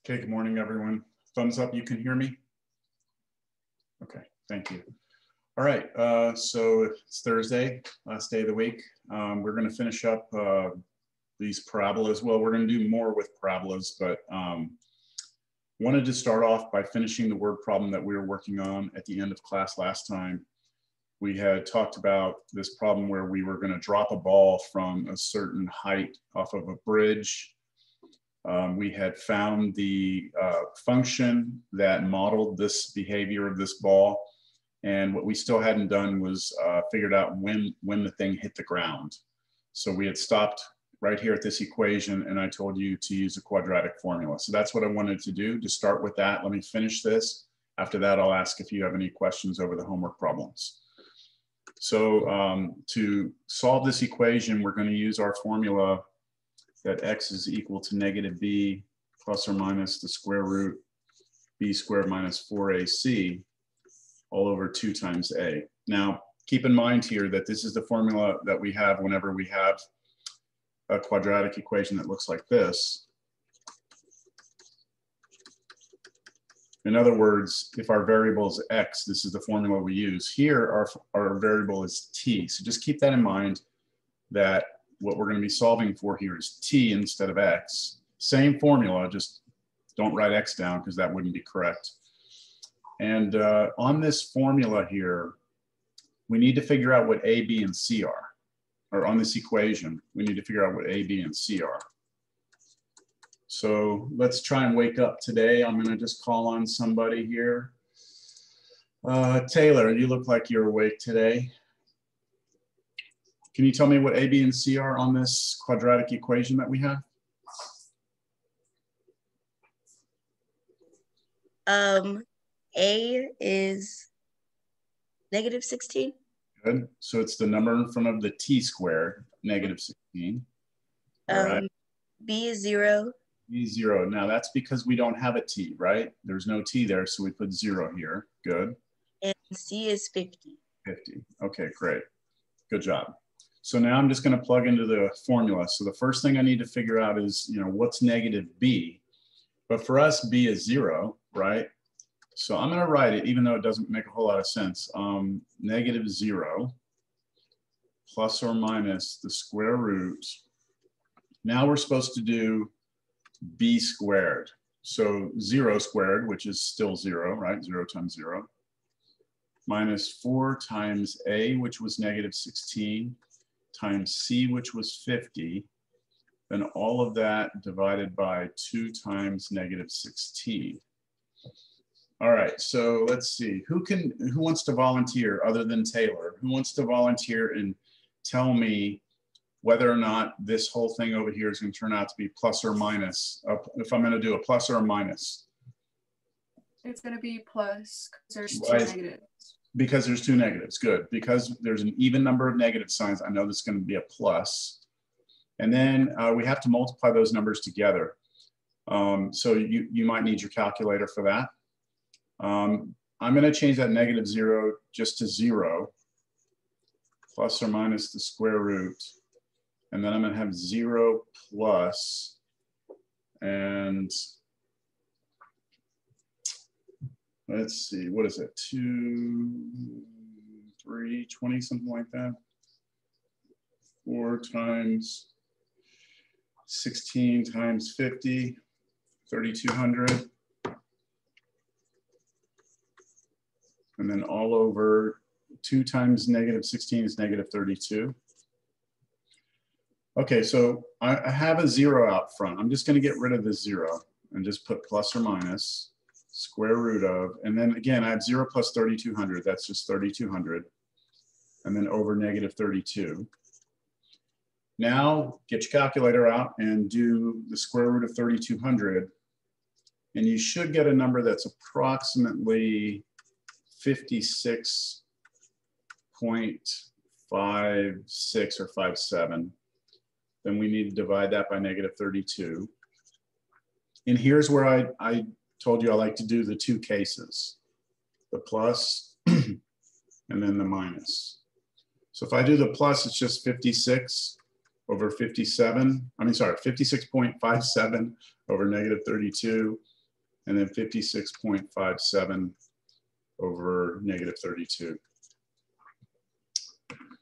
Okay, good morning, everyone. Thumbs up, you can hear me? Okay, thank you. All right, so it's Thursday, last day of the week. We're going to finish up these parabolas. Well, we're going to do more with parabolas, but wanted to start off by finishing the word problem that we were working on at the end of class last time. We had talked about this problem where we were going to drop a ball from a certain height off of a bridge. We had found the function that modeled this behavior of this ball. And what we still hadn't done was figured out when the thing hit the ground. So we had stopped right here at this equation, and I told you to use a quadratic formula. So that's what I wanted to do, to start with that. Let me finish this. After that, I'll ask if you have any questions over the homework problems. So to solve this equation, we're going to use our formula that x is equal to negative b plus or minus the square root b squared minus 4ac all over 2 times a. Now, keep in mind here that this is the formula that we have whenever we have a quadratic equation that looks like this. In other words, if our variable is x, this is the formula we use. Here, our variable is t. So just keep that in mind, that what we're going to be solving for here is t instead of x. Same formula, just don't write x down because that wouldn't be correct. And on this formula here, we need to figure out what a, b, and c are. Or on this equation, we need to figure out what a, b, and c are. So let's try and wake up today. I'm going to just call on somebody here. Taylor, you look like you're awake today. Can you tell me what a, b, and c are on this quadratic equation that we have? A is negative 16. Good. So it's the number in front of the t squared, negative 16. All right. B is 0. B is 0. Now that's because we don't have a t, right? There's no t there, so we put 0 here. Good. And C is 50. 50. Okay, great. Good job. So now I'm just going to plug into the formula. So the first thing I need to figure out is, what's negative b? But for us, b is 0, right? So I'm going to write it, even though it doesn't make a whole lot of sense. Negative 0 plus or minus the square root. Now we're supposed to do b squared. So 0 squared, which is still 0, right? 0 times 0. Minus 4 times a, which was negative 16, times c, which was 50. Then all of that divided by 2 times negative 16. All right, so let's see. Who wants to volunteer other than Taylor? Who wants to volunteer and tell me whether or not this whole thing over here is going to turn out to be plus or minus, if I'm going to do a plus or a minus? It's going to be plus because there's 2 negatives. Because there's 2 negatives, good. Because there's an even number of negative signs, I know this is going to be a plus. And then we have to multiply those numbers together. So you might need your calculator for that. I'm going to change that negative 0 just to 0, plus or minus the square root. And then I'm going to have 0 plus, and let's see, what is it? 2, 3, 20, something like that. 4 times 16 times 50, 3,200. And then all over 2 times negative 16 is negative 32. Okay, so I have a 0 out front. I'm just going to get rid of this 0 and just put plus or minus square root of, and then again, I have 0 plus 3,200. That's just 3,200. And then over negative 32. Now get your calculator out and do the square root of 3,200. And you should get a number that's approximately 56.56 or 57. Then we need to divide that by negative 32. And here's where I told you I like to do the 2 cases, the plus and then the minus. So if I do the plus, it's just 56 over 57. I mean, sorry, 56.57 over negative 32. and then 56.57 over negative 32.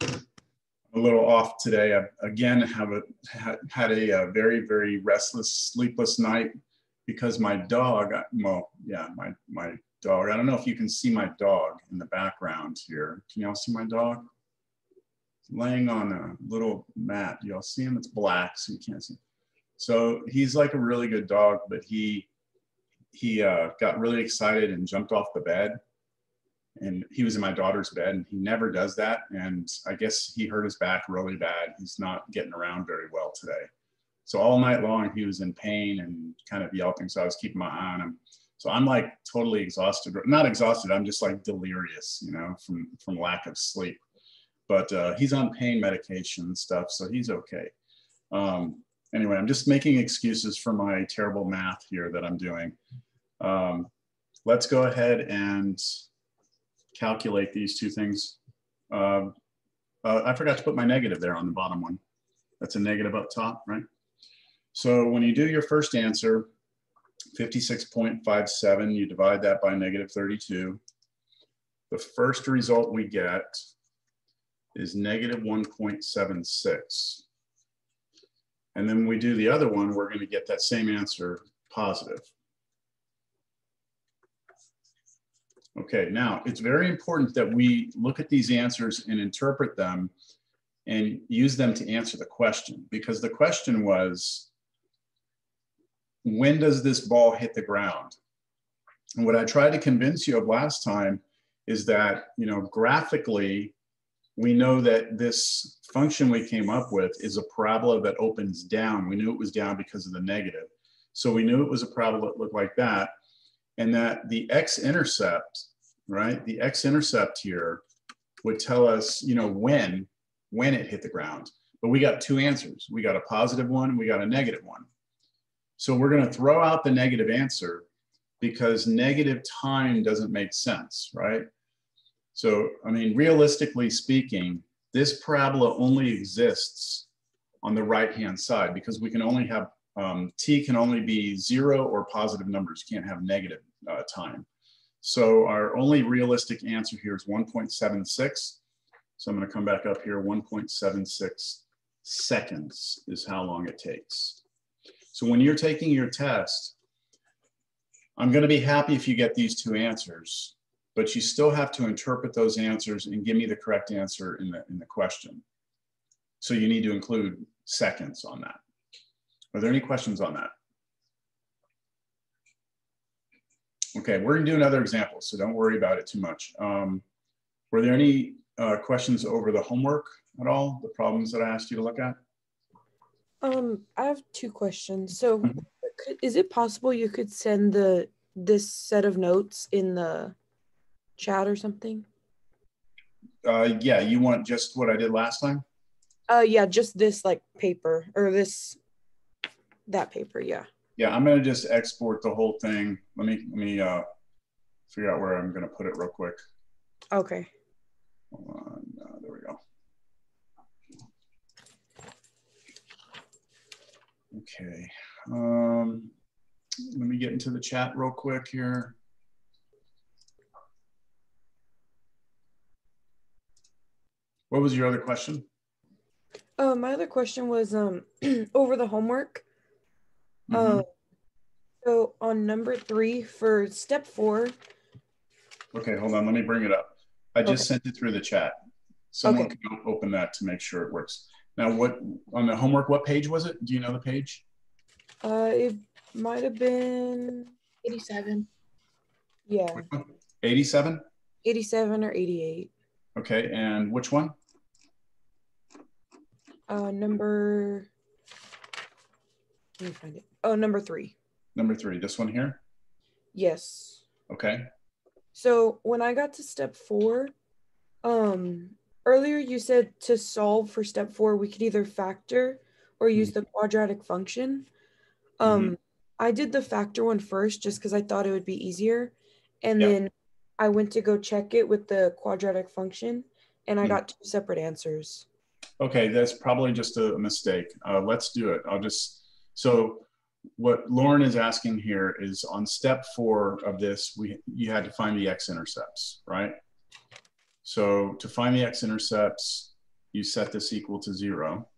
A little off today. I again had a very, very restless, sleepless night because my dog, well, yeah, my dog, I don't know if you can see my dog in the background here. Can y'all see my dog? Laying on a little mat. Y'all see him? It's black, so you can't see. So he's like a really good dog, but he got really excited and jumped off the bed. And he was in my daughter's bed, and he never does that. And I guess he hurt his back really bad. He's not getting around very well today. So all night long, he was in pain and kind of yelping. So I was keeping my eye on him. So I'm like totally exhausted, not exhausted. I'm just like delirious, you know, from lack of sleep. But he's on pain medication and stuff, so he's okay. Anyway, I'm just making excuses for my terrible math here that I'm doing. Let's go ahead and calculate these two things. I forgot to put my negative there on the bottom one. That's a negative up top, right? So when you do your first answer, 56.57, you divide that by negative 32. The first result we get is negative 1.76. And then when we do the other one, we're going to get that same answer, positive. Okay, now it's very important that we look at these answers and interpret them and use them to answer the question, because the question was, when does this ball hit the ground? And what I tried to convince you of last time is that, you know, graphically, we know that this function we came up with is a parabola that opens down. We knew it was down because of the negative. So we knew it was a parabola that looked like that, and that the X-intercept, right? The X-intercept here would tell us, you know, when it hit the ground. But we got two answers. We got a positive one, we got a negative one. So we're going to throw out the negative answer because negative time doesn't make sense, right? So, I mean, realistically speaking, this parabola only exists on the right-hand side because we can only have, t can only be 0 or positive numbers. You can't have negative time. So our only realistic answer here is 1.76. So I'm going to come back up here. 1.76 seconds is how long it takes. So when you're taking your test, I'm going to be happy if you get these two answers, but you still have to interpret those answers and give me the correct answer in the question. So you need to include seconds on that. Are there any questions on that? Okay, we're going to do another example, so don't worry about it too much. Were there any questions over the homework at all, the problems that I asked you to look at? I have two questions. So is it possible you could send this set of notes in the chat or something? Yeah, you want just what I did last time? Yeah, just this like paper or that paper, yeah. Yeah, I'm gonna just export the whole thing. Let me figure out where I'm gonna put it real quick. Okay. Hold on, there we go. Okay, let me get into the chat real quick here. What was your other question? My other question was over the homework. Mm-hmm. So on number 3 for step 4. Okay, hold on, let me bring it up. I just sent it through the chat. Someone can open that to make sure it works. Now, what on the homework, what page was it? Do you know the page? It might have been 87. Yeah. 87? 87 or 88. Okay, and which one? Number, let me find it. Oh, number 3. Number 3, this one here? Yes. Okay. So when I got to step 4, earlier you said to solve for step 4, we could either factor or use the quadratic function. I did the factor one first just because I thought it would be easier. And then I went to go check it with the quadratic function and I got 2 separate answers. Okay, that's probably just a mistake. Let's do it. So what Lauren is asking here is on step 4 of this, you had to find the x-intercepts, right? So to find the x-intercepts, you set this equal to 0.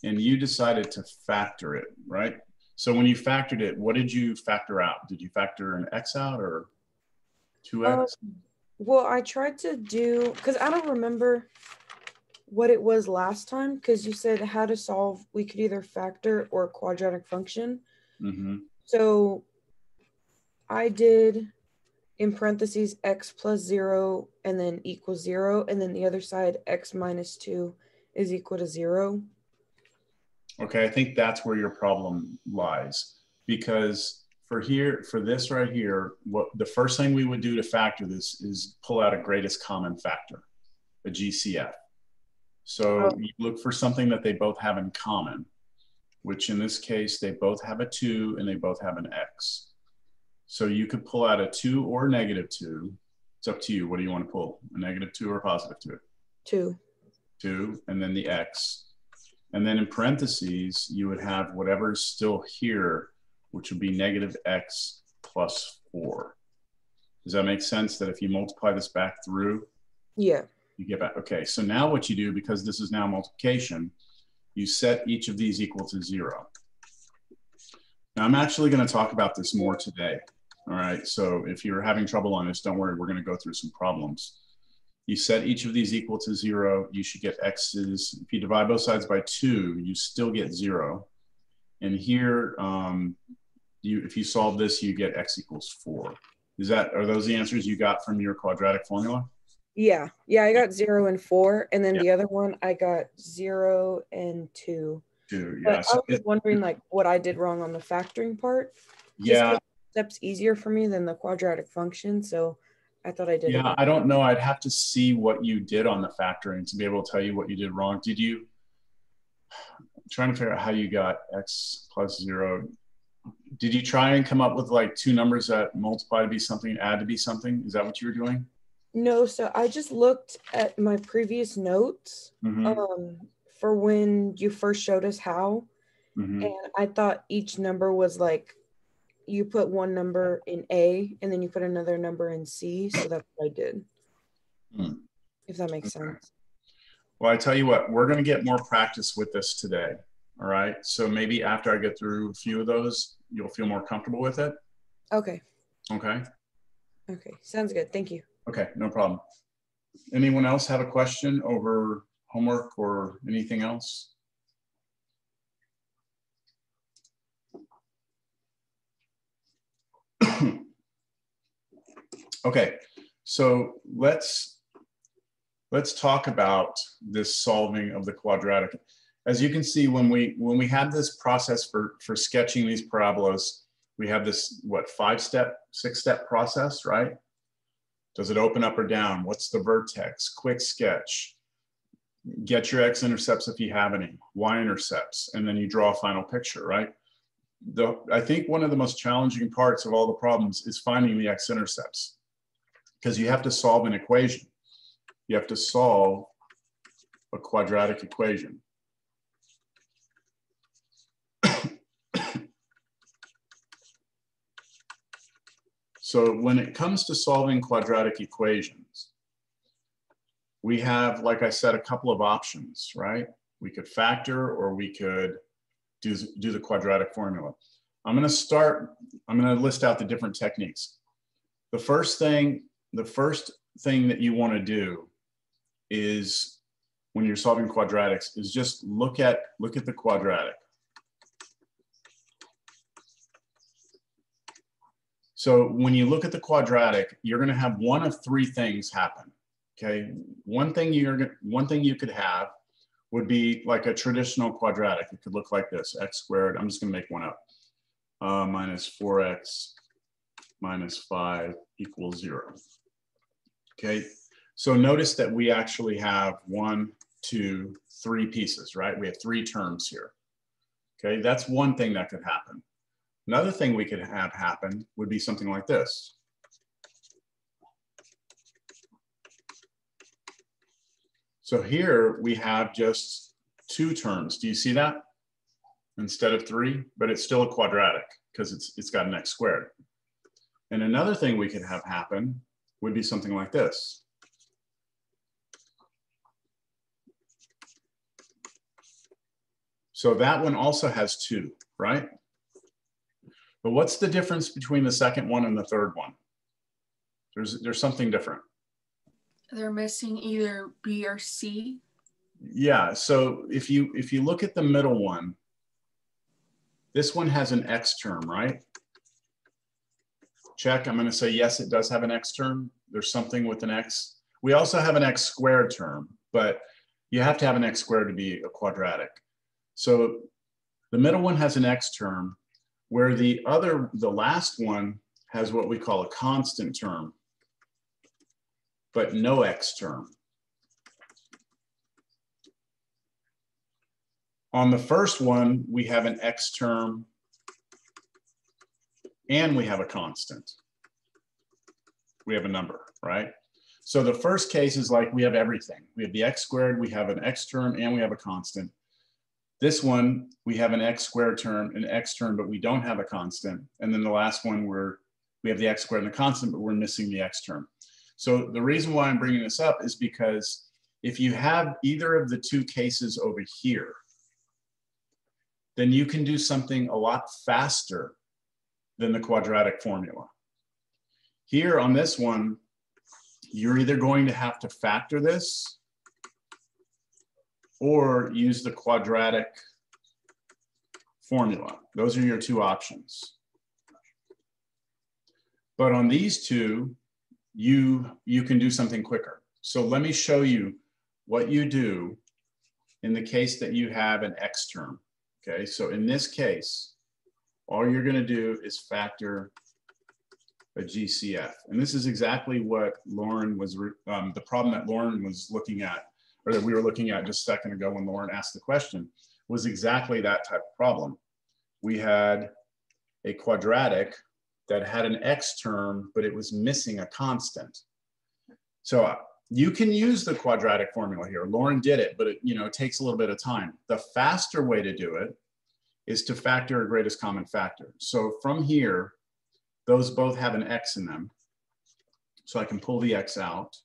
And you decided to factor it, right? So when you factored it, what did you factor out? Did you factor an x out or 2x? Well, I tried to do, because I don't remember what it was last time, because you said how to solve, we could either factor or quadratic function. Mm-hmm. So I did in parentheses x plus 0 and then equals 0, and then the other side x minus 2 is equal to 0. Okay, I think that's where your problem lies, because for this right here, what the first thing we would do to factor this is pull out a greatest common factor, a GCF. So you look for something that they both have in common, which in this case, they both have a 2 and they both have an x. So you could pull out a 2 or negative 2. It's up to you. What do you want to pull? A negative 2 or a positive 2? 2. 2, and then the x. And then in parentheses, you would have whatever's still here, which would be negative x plus 4. Does that make sense that if you multiply this back through, Yeah. you get back? Okay, so now what you do, because this is now multiplication, you set each of these equal to 0. Now I'm actually going to talk about this more today. All right, so if you're having trouble on this, don't worry, we're going to go through some problems. You set each of these equal to 0, you should get x's. If you divide both sides by 2, you still get 0. And here, if you solve this, you get x equals 4. Are those the answers you got from your quadratic formula? Yeah, I got 0 and 4, and then the other one I got 0 and 2. 2, But yeah. So I was wondering like what I did wrong on the factoring part. Yeah. Steps easier for me than the quadratic function, so I thought I did. Yeah, I don't know. I'd have to see what you did on the factoring to be able to tell you what you did wrong. I'm trying to figure out how you got x plus 0. Did you try and come up with like 2 numbers that multiply to be something, add to be something? Is that what you were doing? No, so I just looked at my previous notes for when you first showed us how, and I thought each number was like, you put one number in A and then you put another number in C, so that's what I did. If that makes sense. Well, I tell you what, we're going to get more practice with this today. All right. So maybe after I get through a few of those, you'll feel more comfortable with it. Okay. Okay. Okay. Sounds good. Thank you. Okay. No problem. Anyone else have a question over homework or anything else? Okay. So let's talk about this solving of the quadratic. As you can see, when we have this process for sketching these parabolas, we have this, 5-step, 6-step process, right? Does it open up or down? What's the vertex? Quick sketch. Get your x-intercepts if you have any, y-intercepts, and then you draw a final picture, right? I think one of the most challenging parts of all the problems is finding the x-intercepts, because you have to solve an equation. You have to solve a quadratic equation. So when it comes to solving quadratic equations, we have, like I said, a couple of options, right? We could factor or we could do the quadratic formula. I'm going to list out the different techniques. The first thing that you want to do is, when you're solving quadratics, is just look at the quadratic. So when you look at the quadratic, you're going to have one of 3 things happen. Okay, one thing you could have would be like a traditional quadratic. It could look like this: x squared. I'm just going to make one up. Minus 4x minus 5 equals 0. Okay, so notice that we actually have 1, 2, 3 pieces, right? We have 3 terms here. Okay, that's one thing that could happen. Another thing we could have happen would be something like this. So here we have just 2 terms. Do you see that? Instead of 3, but it's still a quadratic because it's got an x squared. And another thing we could have happen would be something like this. So that one also has 2, right? But what's the difference between the second one and the third one? There's something different. They're missing either B or C. Yeah, so if you look at the middle one, this one has an x term, right? Check, I'm gonna say yes, it does have an x term. There's something with an x. We also have an x squared term, but you have to have an x squared to be a quadratic. So the middle one has an x term, where the last one has what we call a constant term, but no x term. On the first one, we have an x term and we have a constant. We have a number, right? So the first case is like we have everything. We have the x squared, we have an x term, and we have a constant. This one, we have an x squared term, an x term, but we don't have a constant. And then the last one, we have the x squared and the constant, but we're missing the x term. So the reason why I'm bringing this up is because if you have either of the 2 cases over here, then you can do something a lot faster than the quadratic formula. Here on this one, you're either going to have to factor this or use the quadratic formula. Those are your 2 options. But on these 2, you can do something quicker. So let me show you what you do in the case that you have an x term. Okay, so in this case, all you're going to do is factor a GCF. And this is exactly what Lauren was, the problem that Lauren was looking at, or that we were looking at just a second ago when Lauren asked the question, was exactly that type of problem. We had a quadratic that had an x term, but it was missing a constant. So you can use the quadratic formula here. Lauren did it, but it takes a little bit of time. The faster way to do it is to factor a greatest common factor. So from here, those both have an x in them. So I can pull the x out.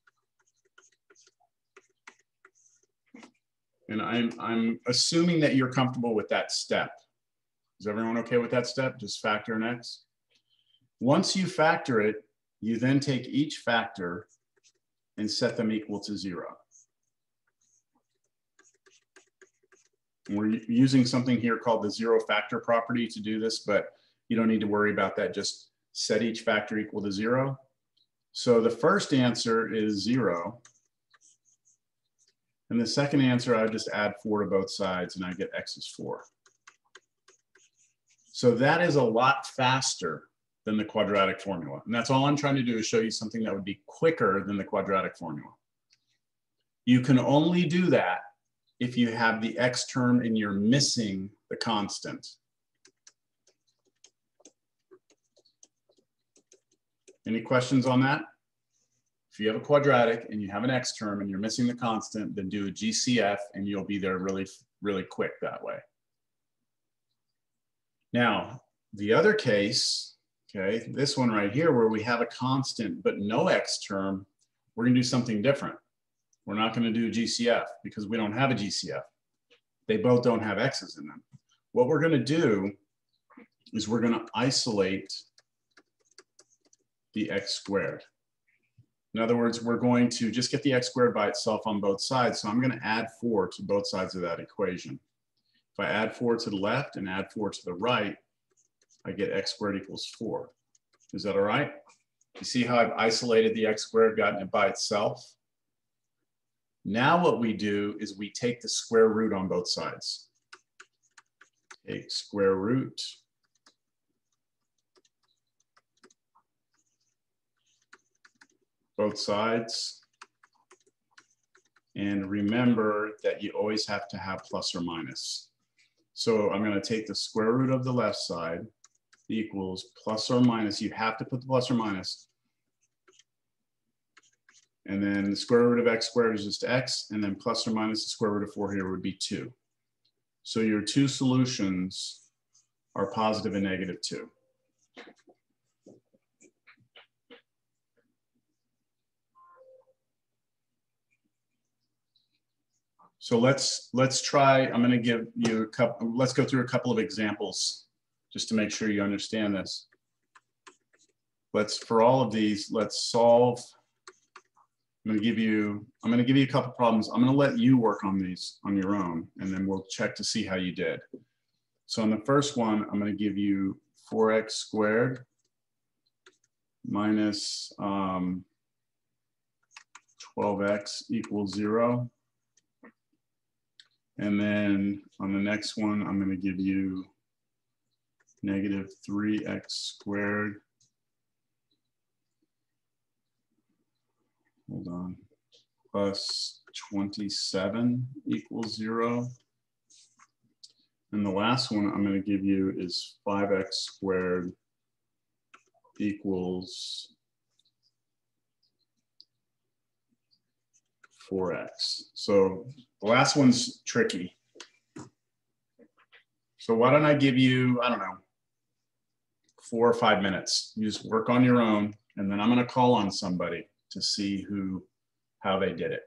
And I'm assuming that you're comfortable with that step. Is everyone okay with that step? Just factor an x. Once you factor it, you then take each factor and set them equal to 0. And we're using something here called the 0 factor property to do this, but you don't need to worry about that. Just set each factor equal to 0. So the first answer is 0. And the second answer, I just add 4 to both sides and I get x is 4. So that is a lot faster than the quadratic formula. And that's all I'm trying to do is show you something that would be quicker than the quadratic formula. You can only do that if you have the x term and you're missing the constant. Any questions on that? If you have a quadratic and you have an x term and you're missing the constant, then do a GCF and you'll be there really, really quick that way. Now, the other case, okay, this one right here where we have a constant but no x term, we're gonna do something different. We're not gonna do a GCF because we don't have a GCF. They both don't have x's in them. What we're gonna do is we're gonna isolate the x squared. In other words, we're going to just get the x squared by itself on both sides. So I'm gonna add 4 to both sides of that equation. If I add 4 to the left and add 4 to the right, I get x squared equals 4. Is that all right? You see how I've isolated the x squared, gotten it by itself? Now what we do is we take the square root on both sides. Take square root. Both sides. And remember that you always have to have plus or minus. So I'm going to take the square root of the left side equals plus or minus. You have to put the plus or minus. And then the square root of x squared is just x, and then plus or minus the square root of 4 here would be 2. So your two solutions are positive and negative 2. So let's try, I'm going to give you a couple, let's go through a couple of examples just to make sure you understand this. For all of these, let's solve. I'm going to give you a couple problems. I'm going to let you work on these on your own, and then we'll check to see how you did. So in the first one, I'm going to give you 4x squared minus 12x equals 0. And then on the next one, I'm going to give you negative 3x squared. Hold on. Plus 27 equals 0. And the last one I'm going to give you is 5x squared equals 4x. So the last one's tricky. So why don't I give you, I don't know, 4 or 5 minutes. You just work on your own, and then I'm going to call on somebody to see how they did it.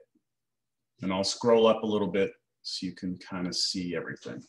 And I'll scroll up a little bit so you can kind of see everything.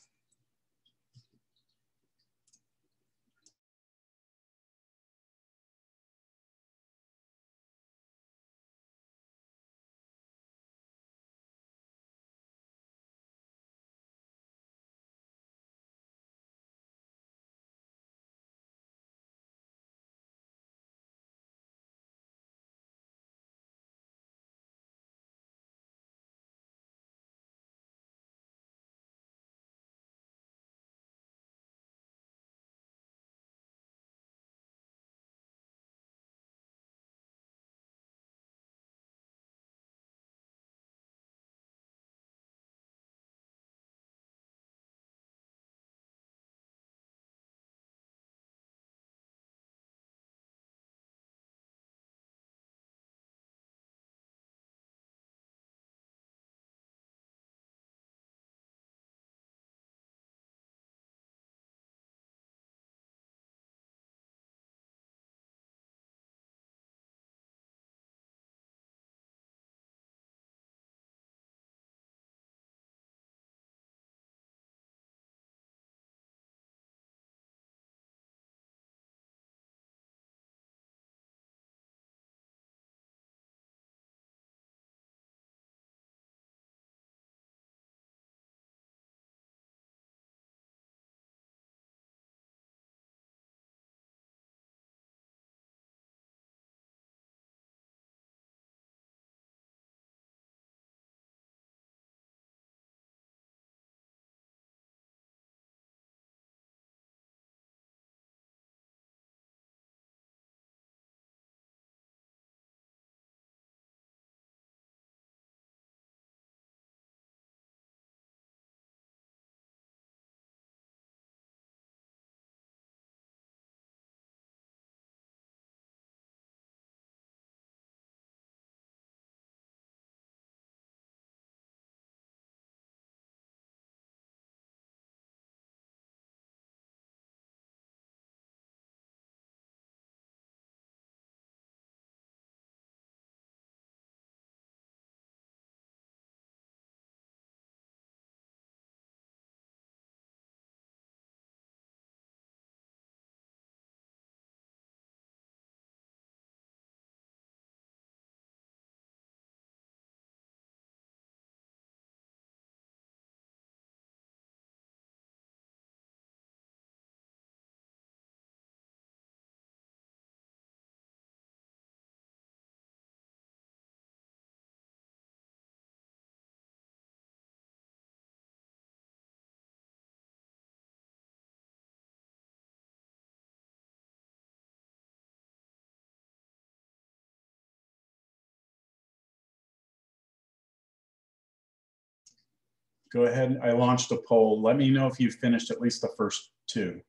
Go ahead. I launched a poll. Let me know if you've finished at least the first 2,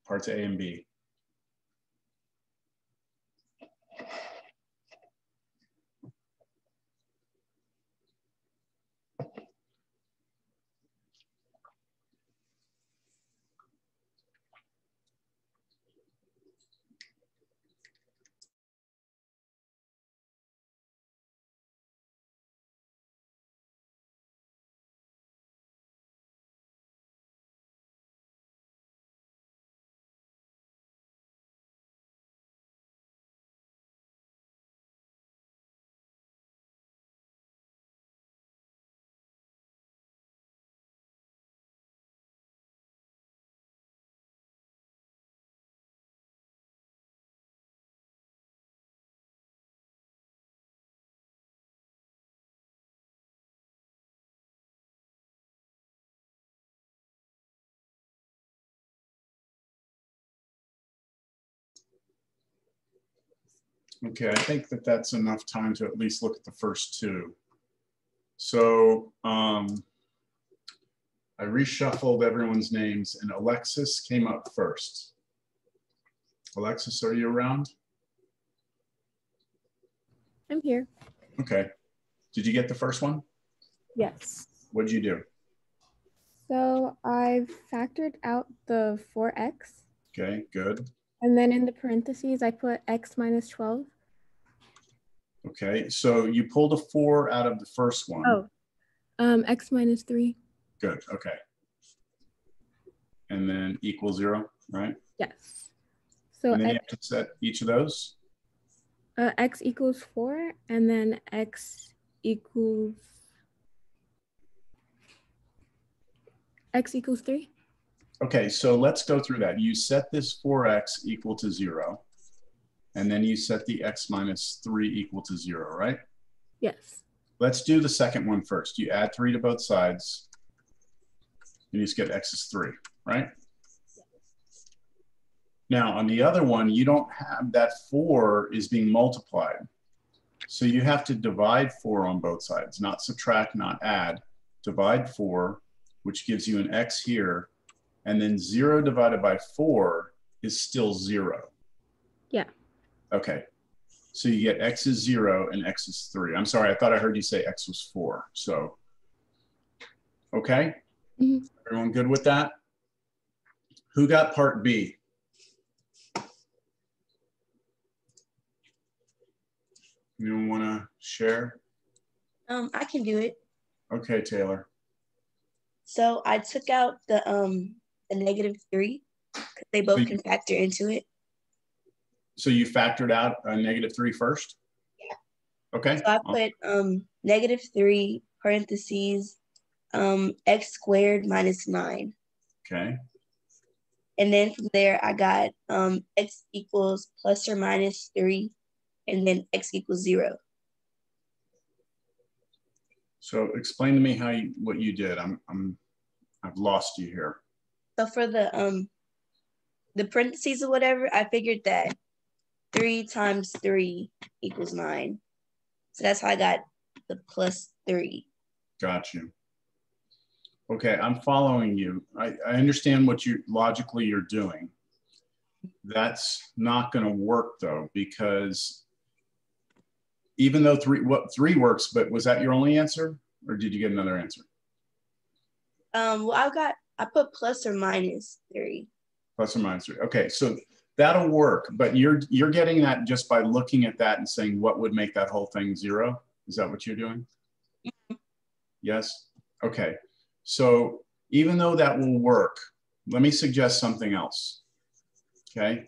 parts A and B. Okay, I think that that's enough time to at least look at the first two. So I reshuffled everyone's names and Alexis came up first. Alexis, are you around? I'm here. Okay. Did you get the first one? Yes. What did you do? So I've factored out the 4x. Okay, good. And then in the parentheses, I put x minus 12. Okay, so you pulled a 4 out of the first one. Oh, x minus 3. Good, okay. And then equal 0, right? Yes. So and then you have to set each of those? X equals 4, and then x equals 3. Okay, so let's go through that. You set this 4x equal to 0, and then you set the x minus 3 equal to 0, right? Yes. Let's do the second one first. You add 3 to both sides, and you just get x is 3, right? Now, on the other one, you don't have that 4 is being multiplied. So you have to divide 4 on both sides, not subtract, not add. Divide 4, which gives you an x here, and then 0 divided by 4 is still 0. Yeah. Okay. So you get x is 0 and x is 3. I'm sorry, I thought I heard you say x was 4. So, okay? Mm-hmm. Everyone good with that? Who got part B? Anyone want to share? I can do it. Okay, Taylor. So I took out the -3 because they both can factor into it. So you factored out a -3 first? Yeah. Okay. So I put -3 parentheses x squared minus 9. Okay. And then from there I got x equals plus or minus 3, and then x equals 0. So explain to me how what you did. I've lost you here. So for the parentheses or whatever, I figured that 3 times 3 equals 9. So that's how I got the plus 3. Got you. Okay, I'm following you. I understand what logically you're doing. That's not going to work though, because even though 3 works, but was that your only answer, or did you get another answer? Well, I put plus or minus 3. Plus or minus 3. Okay, so that'll work, but you're getting that just by looking at that and saying what would make that whole thing 0. Is that what you're doing? Yes. Okay. So even though that will work, let me suggest something else. Okay.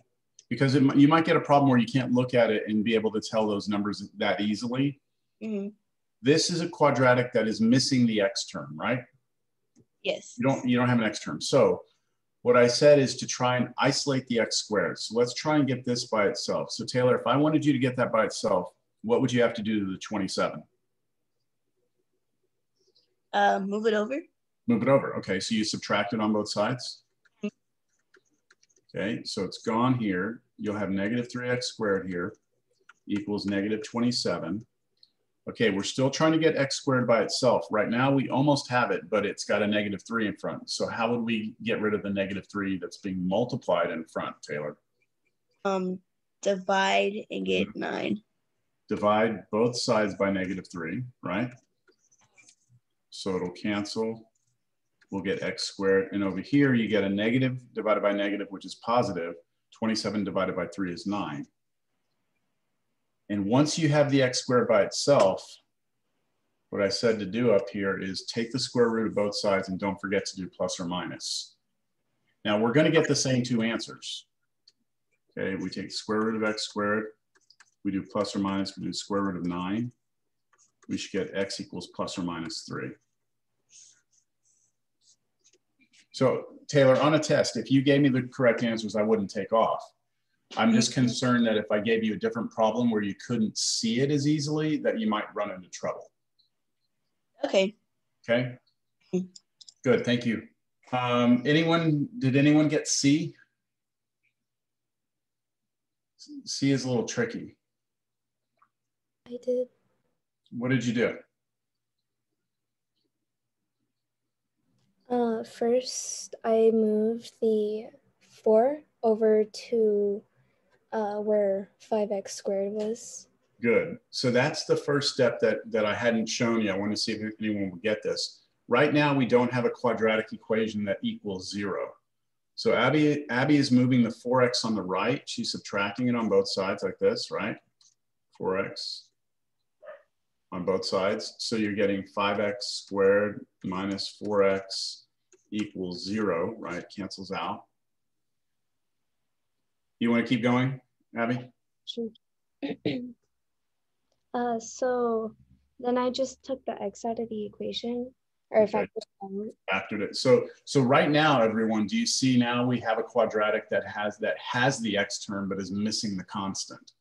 Because you might get a problem where you can't look at it and be able to tell those numbers that easily. Mm-hmm. This is a quadratic that is missing the x term, right? Yes. You don't have an x term. So what I said is to try and isolate the x squared. So let's try and get this by itself. So Taylor, if I wanted you to get that by itself, what would you have to do to the 27? Move it over. Move it over. Okay, so you subtract it on both sides. Okay, so it's gone here. You'll have -3x squared here equals -27. Okay, we're still trying to get x squared by itself. Right now, we almost have it, but it's got a -3 in front. So how would we get rid of the -3 that's being multiplied in front, Taylor? Divide and get 9. Divide both sides by -3, right? So it'll cancel. We'll get x squared. And over here, you get a negative divided by negative, which is positive. 27 divided by 3 is 9. And once you have the x squared by itself, what I said to do up here is take the square root of both sides and don't forget to do plus or minus. Now we're going to get the same 2 answers. Okay, we take square root of x squared. We do plus or minus. We do square root of 9. We should get x equals plus or minus 3. So Taylor, on a test, if you gave me the correct answers, I wouldn't take off. I'm just concerned that if I gave you a different problem where you couldn't see it as easily, that you might run into trouble. Okay. Okay. Good. Thank you. Did anyone get C? C is a little tricky. I did. What did you do? First, I moved the 4 over to where 5x squared was. Good. So that's the first step that I hadn't shown you. I want to see if anyone would get this. Right now, we don't have a quadratic equation that equals 0. So Abby is moving the 4x on the right. She's subtracting it on both sides like this, right? 4x on both sides. So you're getting 5x squared minus 4x equals 0, right? Cancels out. You want to keep going, Abby? Sure. So then I just took the x out of the equation, or Okay. factored it. So right now, everyone, do you see now we have a quadratic that has the x term but is missing the constant?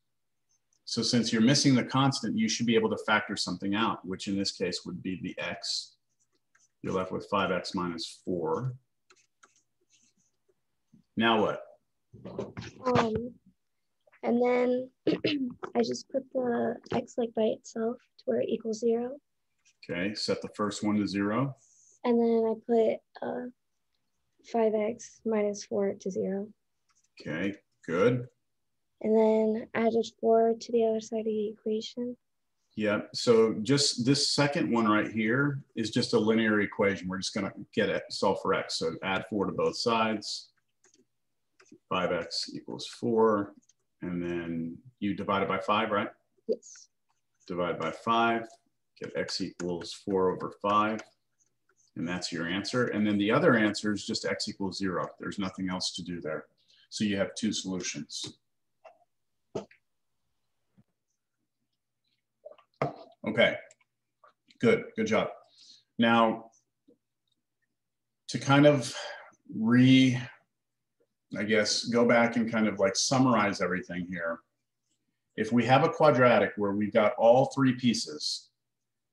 So since you're missing the constant, you should be able to factor something out, which in this case would be the x. You're left with 5x minus 4. Now what? And then I just put the x like by itself to where it equals 0. Okay, set the first one to 0. And then I put 5x minus 4 to 0. Okay, good. And then added 4 to the other side of the equation. Yeah, so just this second one right here is just a linear equation. We're just gonna solve for x. So add 4 to both sides. 5x equals 4. And then you divide it by 5, right? Yes. Divide by 5, get x equals 4 over 5. And that's your answer. And then the other answer is just x equals 0. There's nothing else to do there. So you have 2 solutions. Okay, good job. Now, to kind of I guess, go back and kind of like summarize everything here. If we have a quadratic where we've got all 3 pieces,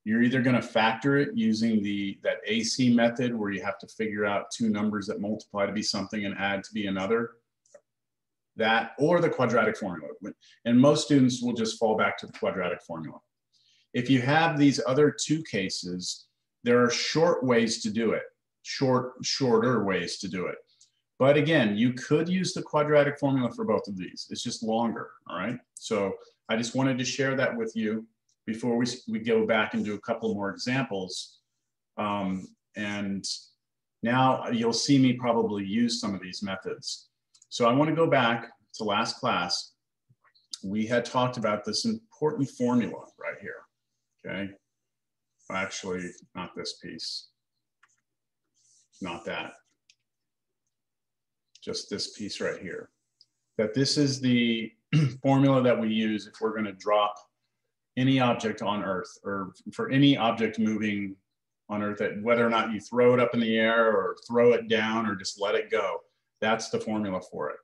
you're either going to factor it using that AC method where you have to figure out 2 numbers that multiply to be something and add to be another, that, or the quadratic formula. And most students will just fall back to the quadratic formula. If you have these other 2 cases, there are short ways to do it, shorter ways to do it. But again, you could use the quadratic formula for both of these. It's just longer, all right? So I just wanted to share that with you before we go back and do a couple more examples. And now you'll see me probably use some of these methods. So I want to go back to last class. We had talked about this important formula right here, okay? Actually, not this piece, not that. Just this piece right here, that this is the formula that we use if we're going to drop any object on Earth, or for any object moving on Earth, that whether or not you throw it up in the air or throw it down or just let it go, that's the formula for it.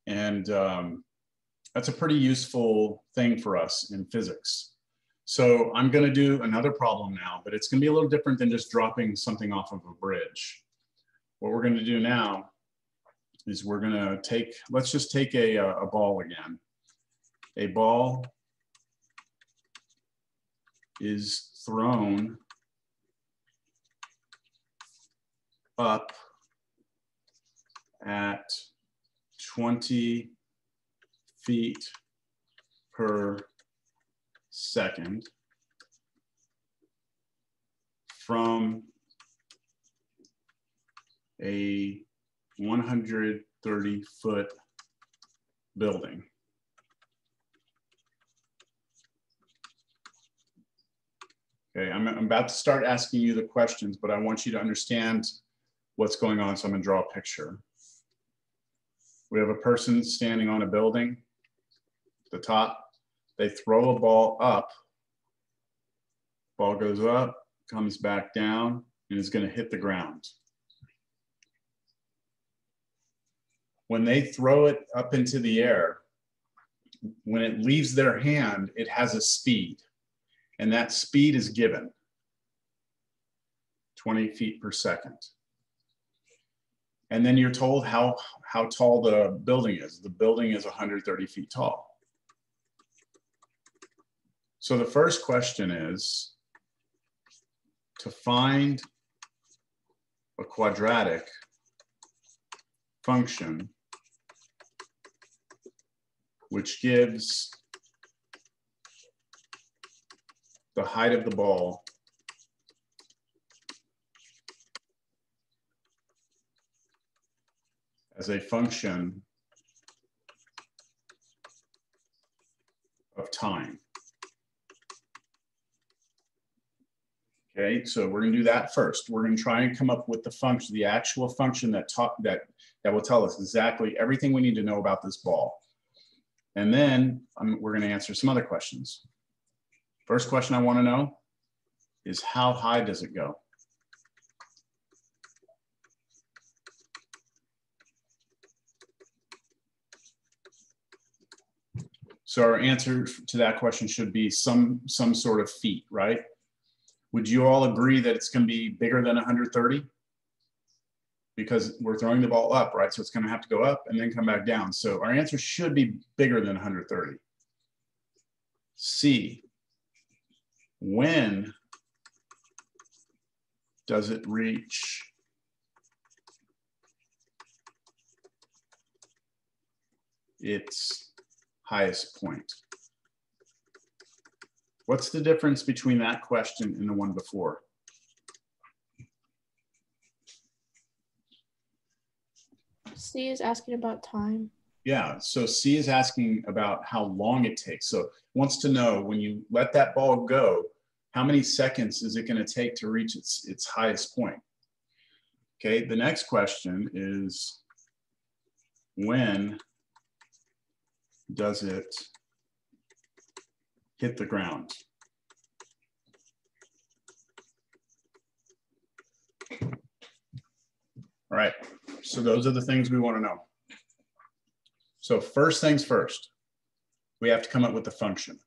And that's a pretty useful thing for us in physics. So I'm going to do another problem now, but it's going to be a little different than just dropping something off of a bridge. What we're going to do now is we're going to take, let's just take a ball again. A ball is thrown up at 20 feet per second from a 130-foot building. Okay, I'm about to start asking you the questions, but I want you to understand what's going on, so I'm gonna draw a picture. We have a person standing on a building, the top. They throw a ball up. Ball goes up, comes back down, and is gonna hit the ground. When they throw it up into the air, when it leaves their hand, it has a speed, and that speed is given, 20 feet per second. And then you're told how tall the building is. The building is 130 feet tall. So the first question is to find a quadratic function which gives the height of the ball as a function of time. Okay, so we're going to do that first. We're going to try and come up with the function, the actual function that will tell us exactly everything we need to know about this ball. And then we're going to answer some other questions. First question I want to know is how high does it go? So our answer to that question should be some sort of feet, right? Would you all agree that it's going to be bigger than 130? Because we're throwing the ball up, right? So it's going to have to go up and then come back down. So our answer should be bigger than 130. C, when does it reach its highest point? What's the difference between that question and the one before? C is asking about time. Yeah, so C is asking about how long it takes. So it wants to know when you let that ball go, how many seconds is it going to take to reach its highest point? Okay, the next question is when does it hit the ground? All right, so those are the things we want to know. So first things first, we have to come up with the function.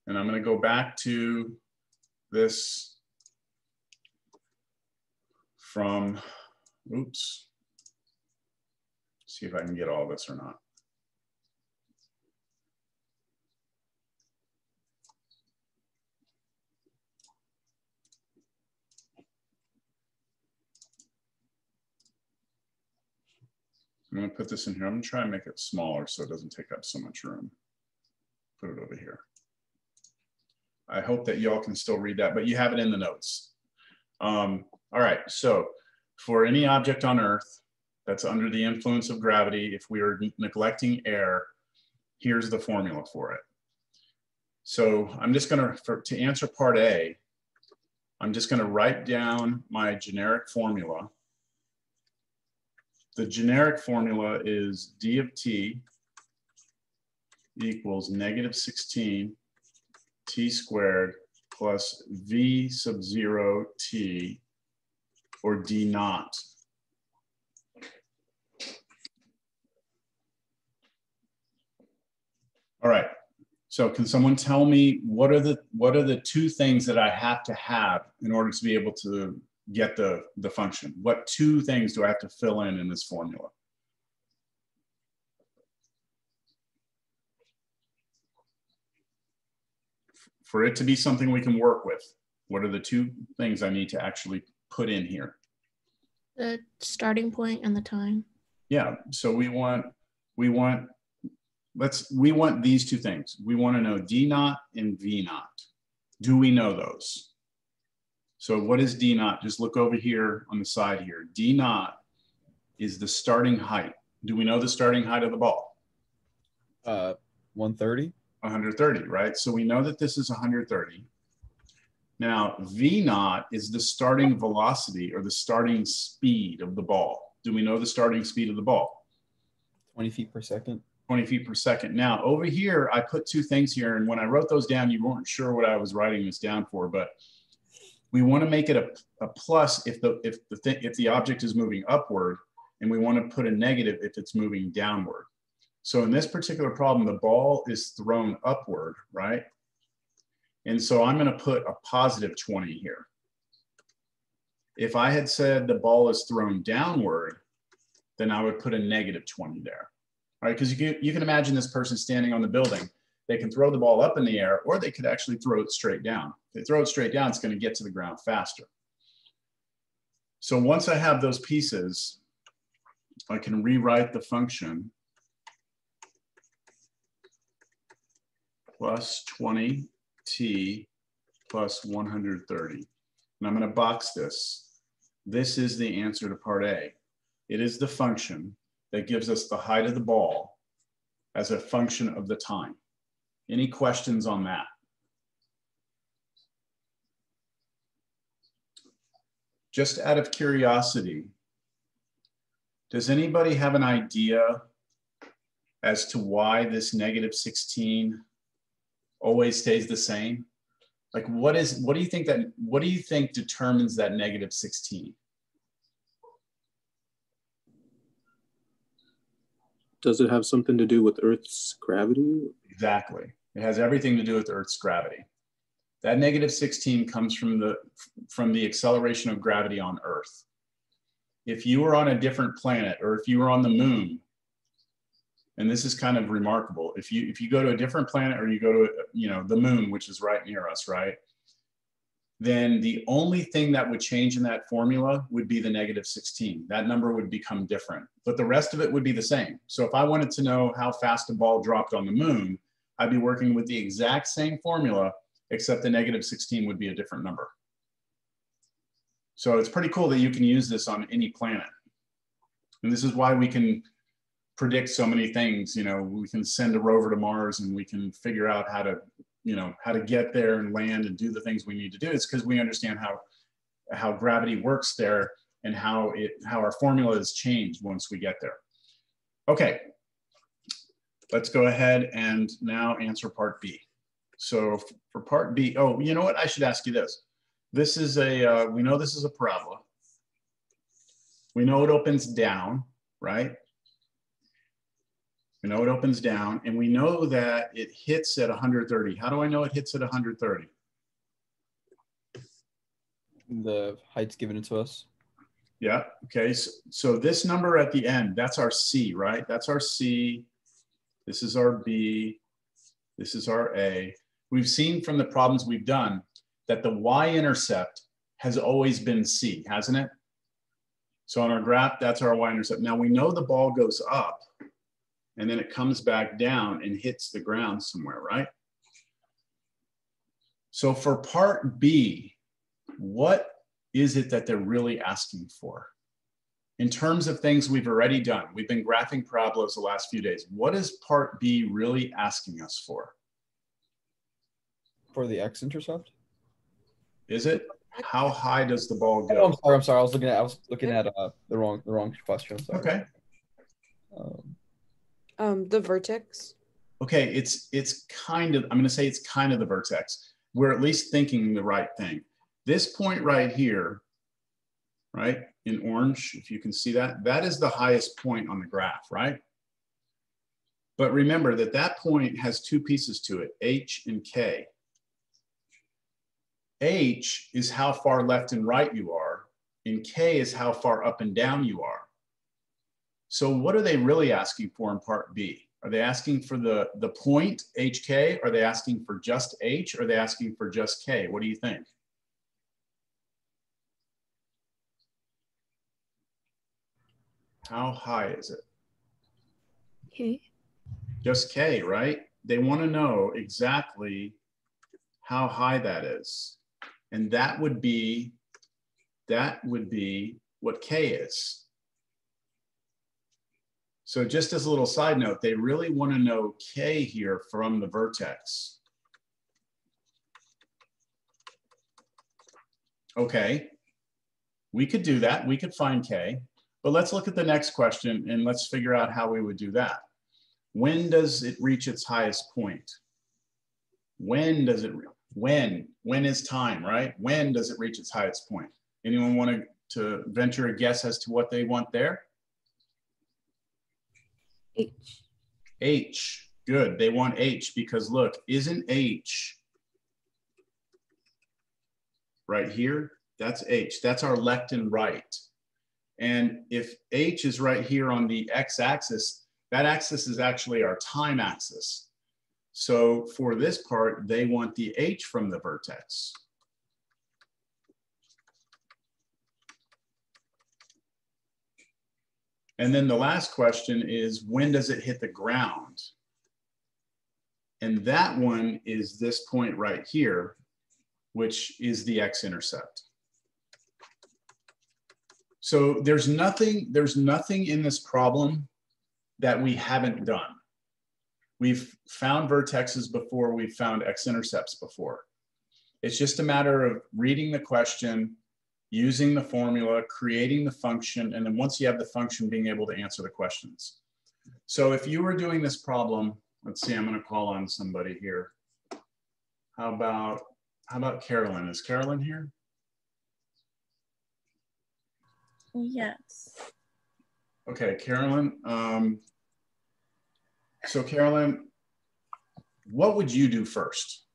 And I'm going to go back to this from, oops, see if I can get all this or not. I'm going to put this in here. I'm going to try and make it smaller so it doesn't take up so much room. Put it over here. I hope that y'all can still read that, but you have it in the notes. All right, so for any object on Earth that's under the influence of gravity, if we are neglecting air, here's the formula for it. So I'm just going to answer part A, I'm just going to write down my generic formula. The generic formula is d of t equals -16 t squared plus v sub 0 t, or d naught. All right, so can someone tell me what are the two things that I have to have in order to be able to get the function? What two things do I have to fill in this formula? For it to be something we can work with, what are the two things I need to actually put in here? The starting point and the time. Yeah, so we want these two things. We want to know d naught and v naught. Do we know those? So what is d naught? Just look over here on the side here. D naught is the starting height. Do we know the starting height of the ball? 130. 130, right? So we know that this is 130. Now, v naught is the starting velocity or the starting speed of the ball. Do we know the starting speed of the ball? 20 feet per second. 20 feet per second. Now, over here, I put two things here, and when I wrote those down, you weren't sure what I was writing this down for, but we want to make it a plus if the object is moving upward, and we want to put a negative if it's moving downward. So in this particular problem, the ball is thrown upward, right? And so I'm going to put a positive 20 here. If I had said the ball is thrown downward, then I would put a negative 20 there, right? Because you can imagine this person standing on the building. They can throw the ball up in the air, or they could actually throw it straight down. If they throw it straight down, it's going to get to the ground faster. So once I have those pieces, I can rewrite the function plus 20t plus 130. And I'm going to box this. This is the answer to part A. It is the function that gives us the height of the ball as a function of the time. Any questions on that? Just out of curiosity, does anybody have an idea as to why this -16 always stays the same? Like what do you think determines that -16? Does it have something to do with Earth's gravity? Exactly. It has everything to do with Earth's gravity. That -16 comes from the acceleration of gravity on Earth. If you were on a different planet, or if you were on the moon, and this is kind of remarkable, if you go to a different planet, or you go to the moon, which is right near us, right? Then the only thing that would change in that formula would be the -16. That number would become different, but the rest of it would be the same. So if I wanted to know how fast a ball dropped on the moon, I'd be working with the exact same formula, except the -16 would be a different number. So it's pretty cool that you can use this on any planet. And this is why we can predict so many things. We can send a rover to Mars, and we can figure out how to get there and land and do the things we need to do. It's because we understand how gravity works there, and how our formula is changed once we get there. Okay, let's go ahead and now answer part B. So for part B, oh, you know what? I should ask you this. This is we know this is a parabola. We know it opens down, right? We know it opens down, and we know that it hits at 130. How do I know it hits at 130? The height's given to us. Yeah, okay. So this number at the end, that's our C, right? That's our C. This is our B. This is our A. We've seen from the problems we've done that the y-intercept has always been C, hasn't it? So on our graph, that's our y-intercept. Now we know the ball goes up, and then it comes back down and hits the ground somewhere, right? So for part B, what is it that they're really asking for? In terms of things we've already done, we've been graphing parabolas the last few days. What is part B really asking us for? For the X-intercept? Is it? How high does the ball Oh, go? I'm sorry. I was looking at the wrong question. Sorry. Okay. The vertex. Okay, it's kind of, I'm going to say it's kind of the vertex. We're at least thinking the right thing. This point right here, right, in orange, if you can see that, that is the highest point on the graph, right? But remember that that point has two pieces to it, H and K. H is how far left and right you are, and K is how far up and down you are. So what are they really asking for in part B? Are they asking for the point HK? Are they asking for just H? Or are they asking for just K? What do you think? How high is it? Okay. Just K, right? They want to know exactly how high that is. And that would be what K is. So just as a little side note, they really want to know K here from the vertex. Okay, we could do that. We could find K, but let's look at the next question and let's figure out how we would do that. When does it reach its highest point? When does it, when is time, right? When does it reach its highest point? Anyone want to venture a guess as to what they want there? H. H, good, they want H because look, isn't H right here? That's H, that's our left and right. And if H is right here on the x-axis, that axis is actually our time axis. So for this part, they want the h from the vertex. And then the last question is, when does it hit the ground? And that one is this point right here, which is the x-intercept. So there's nothing in this problem that we haven't done. We've found vertexes before, we've found x-intercepts before. It's just a matter of reading the question, using the formula, creating the function, and then once you have the function, being able to answer the questions. So if you were doing this problem, let's see, I'm going to call on somebody here. How about Carolyn? Is Carolyn here? Yes. Okay, Carolyn. So Carolyn, what would you do first?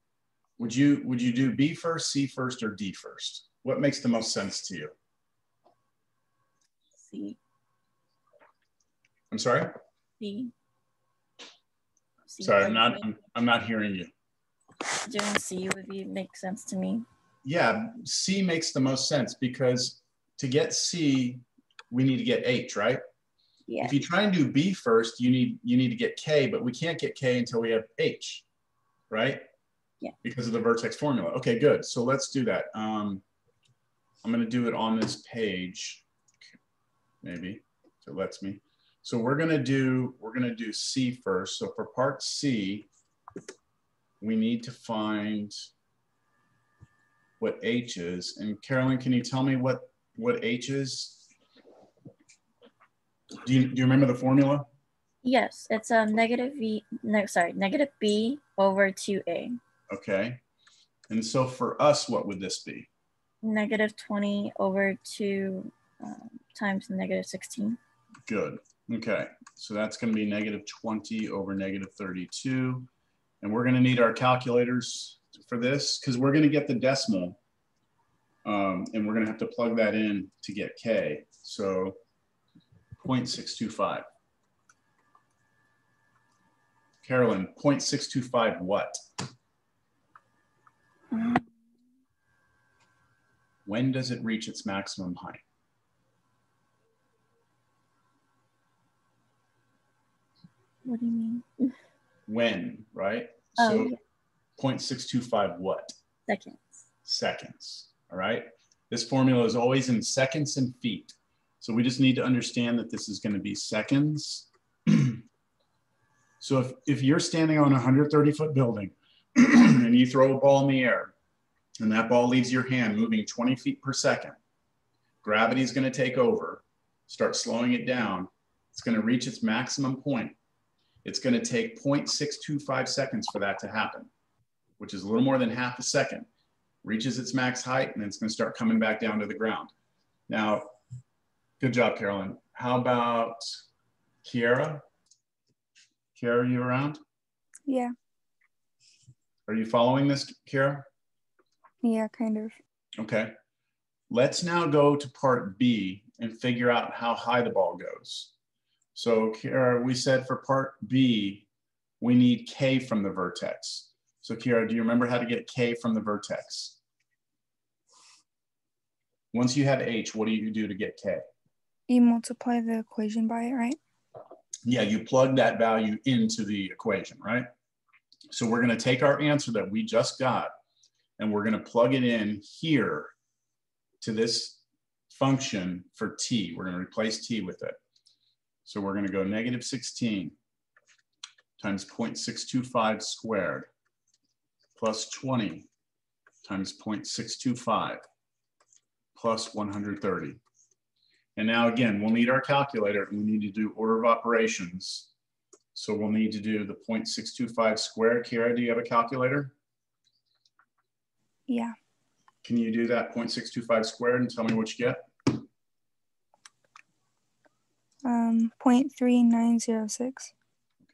Would you do B first, C first, or D first? What makes the most sense to you? C. I'm sorry? C. Sorry, I'm not hearing you. Doing C would make sense to me. Yeah, C makes the most sense because to get C, we need to get H, right? Yeah. If you try and do B first, you need to get K, but we can't get K until we have H, right? Yeah. Because of the vertex formula. Okay, good. So let's do that. I'm going to do it on this page, maybe, if it lets me. So we're going to do C first. So for part C, we need to find what H is. And Carolyn, can you tell me what H is? Do you remember the formula? Yes, it's a negative B over 2A. Okay. And so for us, what would this be? Negative 20 over 2 times negative 16. Good. Okay. So that's going to be negative 20 over negative 32. And we're going to need our calculators for this because we're going to get the decimal. And we're going to have to plug that in to get K. So 0.625. Carolyn, 0.625 what? When does it reach its maximum height? What do you mean? When, right? Oh, So yeah. 0.625 what? Seconds. Seconds, all right? This formula is always in seconds and feet. So we just need to understand that this is going to be seconds. So if you're standing on a 130-foot building and you throw a ball in the air and that ball leaves your hand moving 20 feet per second, gravity is going to take over, start slowing it down. It's going to reach its maximum point. It's going to take 0.625 seconds for that to happen, which is a little more than half a second. Reaches its max height, and then it's going to start coming back down to the ground. Now, good job, Carolyn. How about Kiara? Kiara, are you around? Yeah. Are you following this, Kiara? Yeah, kind of. Okay. Let's now go to part B and figure out how high the ball goes. So Kiara, we said for part B, we need K from the vertex. So Kiara, do you remember how to get K from the vertex? Once you have H, what do you do to get K? You multiply the equation by it, right? Yeah, you plug that value into the equation, right? So we're going to take our answer that we just got and we're going to plug it in here to this function for T. We're going to replace T with it. So we're going to go negative 16 times 0.625 squared plus 20 times 0.625 plus 130. And now again, we'll need our calculator and we need to do order of operations. So we'll need to do the 0.625 squared. Kiara, do you have a calculator? Yeah. Can you do that 0.625 squared and tell me what you get? 0.3906.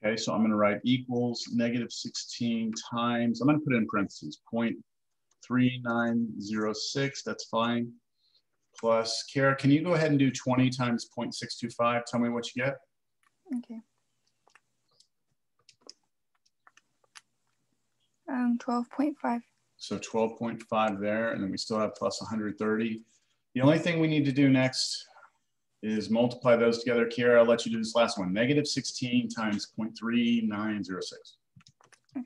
Okay, so I'm going to write equals negative 16 times, I'm going to put it in parentheses, 0.3906, that's fine. Plus, Kara, can you go ahead and do 20 times 0.625? Tell me what you get. Okay. 12.5. So 12.5 there, and then we still have plus 130. The only thing we need to do next is multiply those together. Kiara, I'll let you do this last one. Negative 16 times 0.3906. Okay.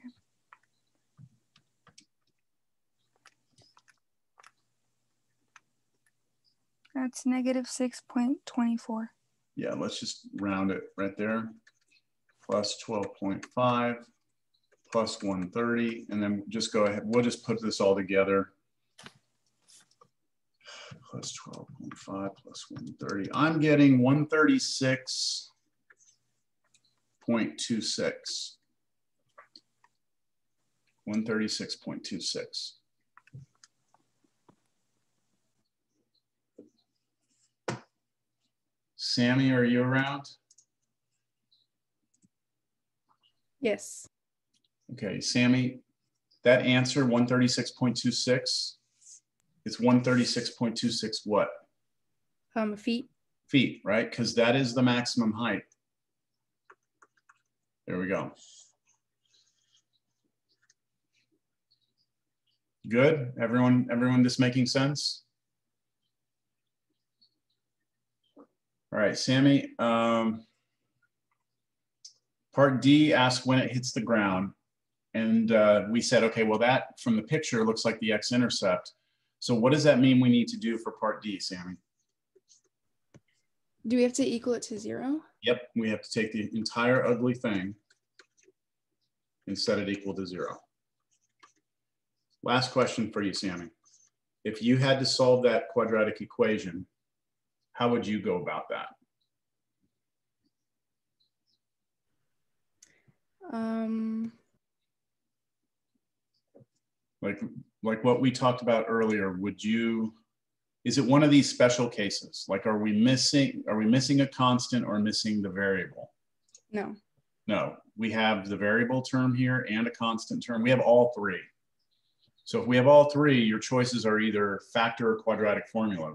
That's negative 6.24. Yeah, let's just round it right there. Plus 12.5, plus 130, and then just go ahead. We'll just put this all together. Plus 12.5 plus 130. I'm getting 136.26. 136.26. Sammy, are you around? Yes. Okay, Sammy, that answer 136.26, it's 136.26 what? Feet. Feet, right? Because that is the maximum height. There we go. Good, everyone this making sense? All right, Sammy, part D asks when it hits the ground. And we said, okay, well that from the picture looks like the X-intercept. So what does that mean we need to do for part D, Sammy? Do we have to equal it to 0? Yep, we have to take the entire ugly thing and set it equal to 0. Last question for you, Sammy. If you had to solve that quadratic equation, how would you go about that? Like what we talked about earlier, is it one of these special cases? Like, are we missing a constant or missing the variable? No. No, we have the variable term here and a constant term. We have all three. So if we have all three, your choices are either factor or quadratic formula.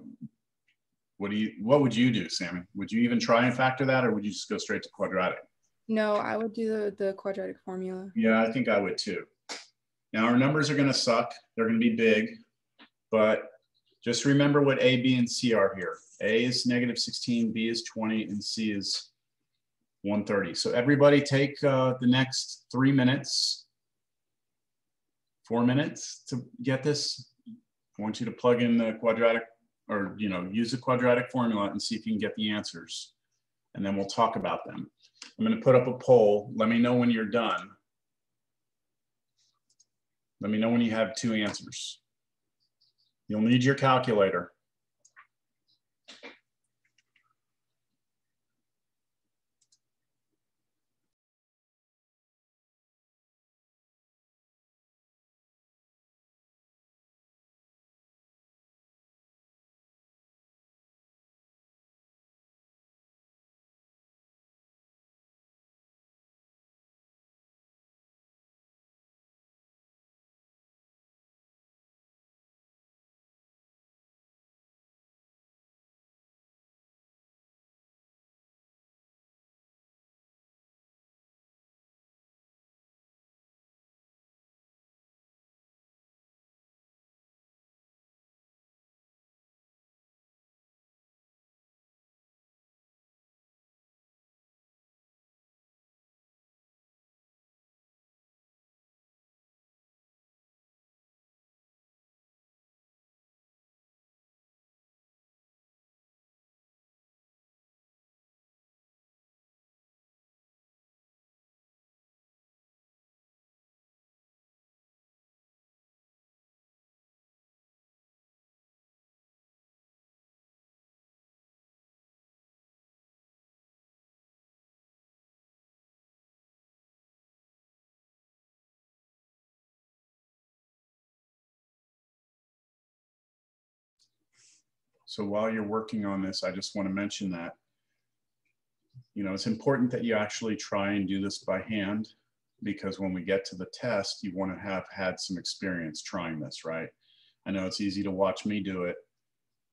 What would you do, Sammy? Would you even try and factor that, or would you just go straight to quadratic? No, I would do the quadratic formula. Yeah, I think I would too. Now our numbers are going to suck. They're going to be big, but just remember what A, B, and C are here. A is negative 16, B is 20, and C is 130. So everybody take the next 3 minutes, 4 minutes to get this. I want you to plug in the quadratic, or use the quadratic formula and see if you can get the answers. And then we'll talk about them. I'm going to put up a poll. Let me know when you're done. Let me know when you have 2 answers. You'll need your calculator. So while you're working on this, I just want to mention that, it's important that you actually try and do this by hand, because when we get to the test, you want to have had some experience trying this, right? I know it's easy to watch me do it,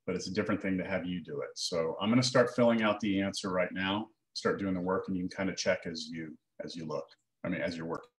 but it's a different thing to have you do it. So I'm going to start filling out the answer right now, start doing the work, and you can kind of check as you look, as you're working.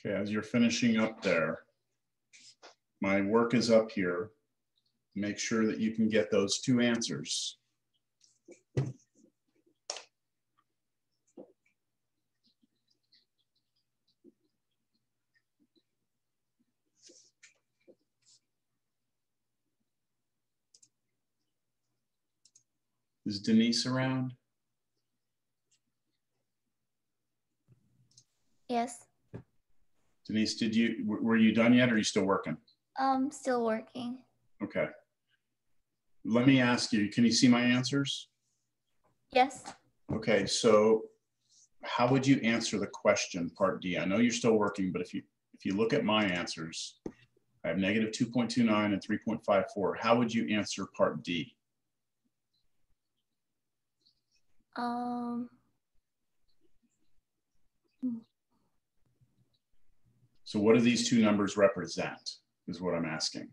Okay, as you're finishing up there, my work is up here. Make sure that you can get those two answers. Is Denise around? Yes. Denise, were you done yet or are you still working? Still working. Okay. Let me ask you, can you see my answers? Yes. Okay, so how would you answer the question, part D? I know you're still working, but if you look at my answers, I have negative 2.29 and 3.54. How would you answer part D? So what do these two numbers represent, is what I'm asking.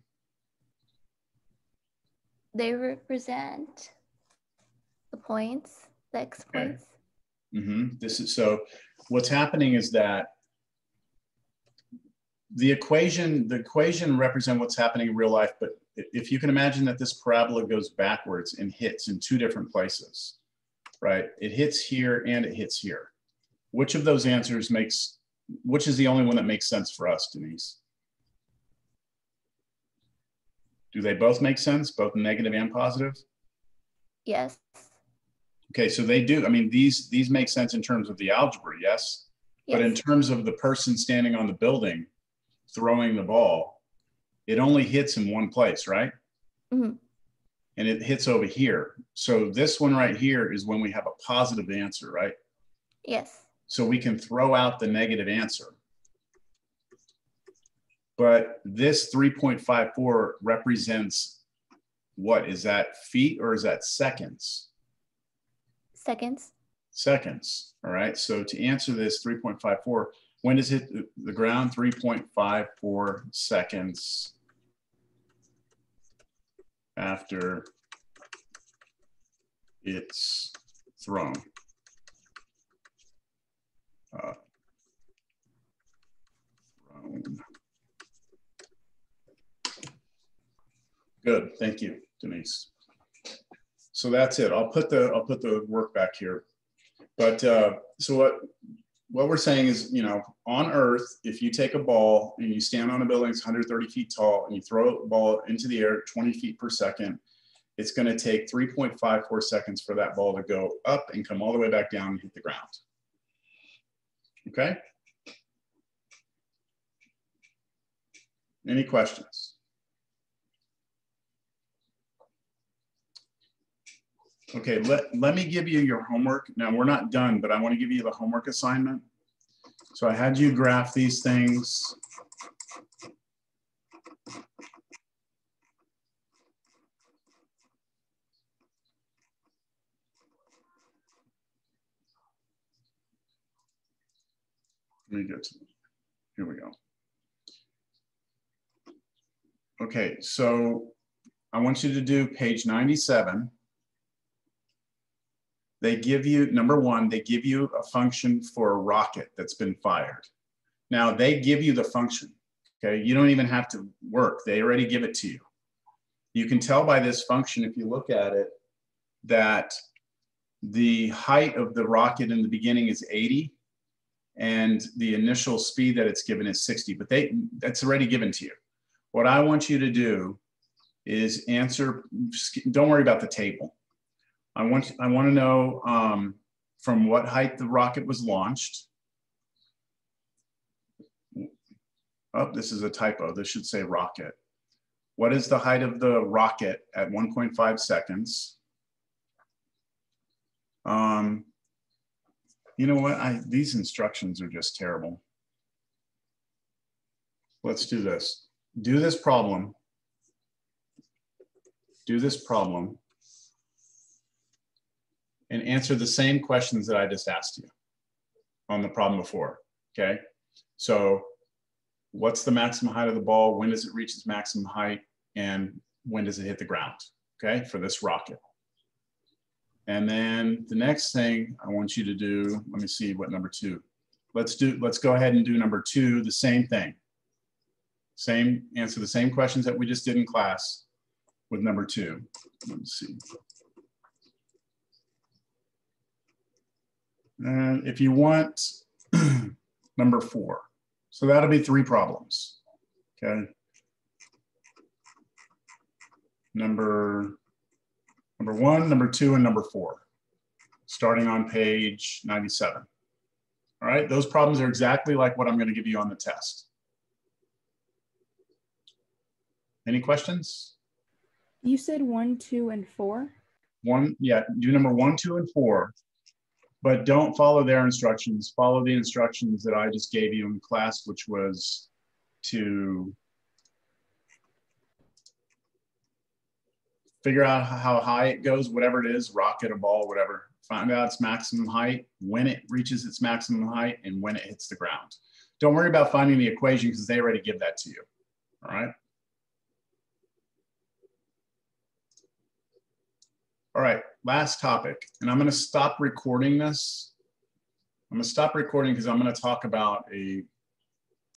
They represent the points, the X points. This is, so what's happening is that the equation represents what's happening in real life, but if you can imagine that this parabola goes backwards and hits in two different places, right? It hits here and it hits here. Which of those answers which is the only one that makes sense for us, Denise? Do they both make sense, both negative and positive? Yes. Okay, so they do. I mean, these make sense in terms of the algebra, yes? Yes. But in terms of the person standing on the building, throwing the ball, it only hits in one place, right? Mm-hmm. And it hits over here. So this one right here is when we have a positive answer, right? Yes. So we can throw out the negative answer. But this 3.54 represents what? Is that feet or is that seconds? Seconds. Seconds. All right. So to answer this 3.54, when does it hit the ground? 3.54 seconds after it's thrown. Good, thank you, Denise. So that's it. I'll put the work back here. But so what we're saying is, you know, on Earth, if you take a ball and you stand on a building that's 130 feet tall and you throw a ball into the air at 20 feet per second, it's going to take 3.54 seconds for that ball to go up and come all the way back down and hit the ground. Okay? Any questions? Okay, let me give you your homework. Now, we're not done, but I want to give you the homework assignment. So I had you graph these things. Let me get to, here we go. Okay, so I want you to do page 97. They give you, number one, they give you a function for a rocket that's been fired. Now they give you the function, okay? You don't even have to work. They already give it to you. You can tell by this function, if you look at it, that the height of the rocket in the beginning is 80 and the initial speed that it's given is 60, but that's already given to you. What I want you to do is answer, don't worry about the table. I want to know from what height the rocket was launched. Oh, this is a typo. This should say rocket. What is the height of the rocket at 1.5 seconds? You know what? These instructions are just terrible. Let's do this. Do this problem. Do this problem. And answer the same questions that I just asked you on the problem before, okay? So what's the maximum height of the ball? When does it reach its maximum height? And when does it hit the ground, okay, for this rocket? And then the next thing I want you to do, let me see what number 2. let's go ahead and do number 2, the same thing. Answer the same questions that we just did in class with number 2. Let's see. And if you want number 4, so that'll be 3 problems. Okay. Number 1, number 2, and number 4, starting on page 97. All right, those problems are exactly like what I'm going to give you on the test. Any questions? You said 1, 2, and 4? Yeah, do number 1, 2, and 4, but don't follow their instructions. Follow the instructions that I just gave you in class, which was to figure out how high it goes, whatever it is, rocket, a ball, whatever. Find out its maximum height, when it reaches its maximum height, and when it hits the ground. Don't worry about finding the equation because they already give that to you. All right. All right, last topic, and I'm going to stop recording this. I'm going to stop recording because I'm going to talk about a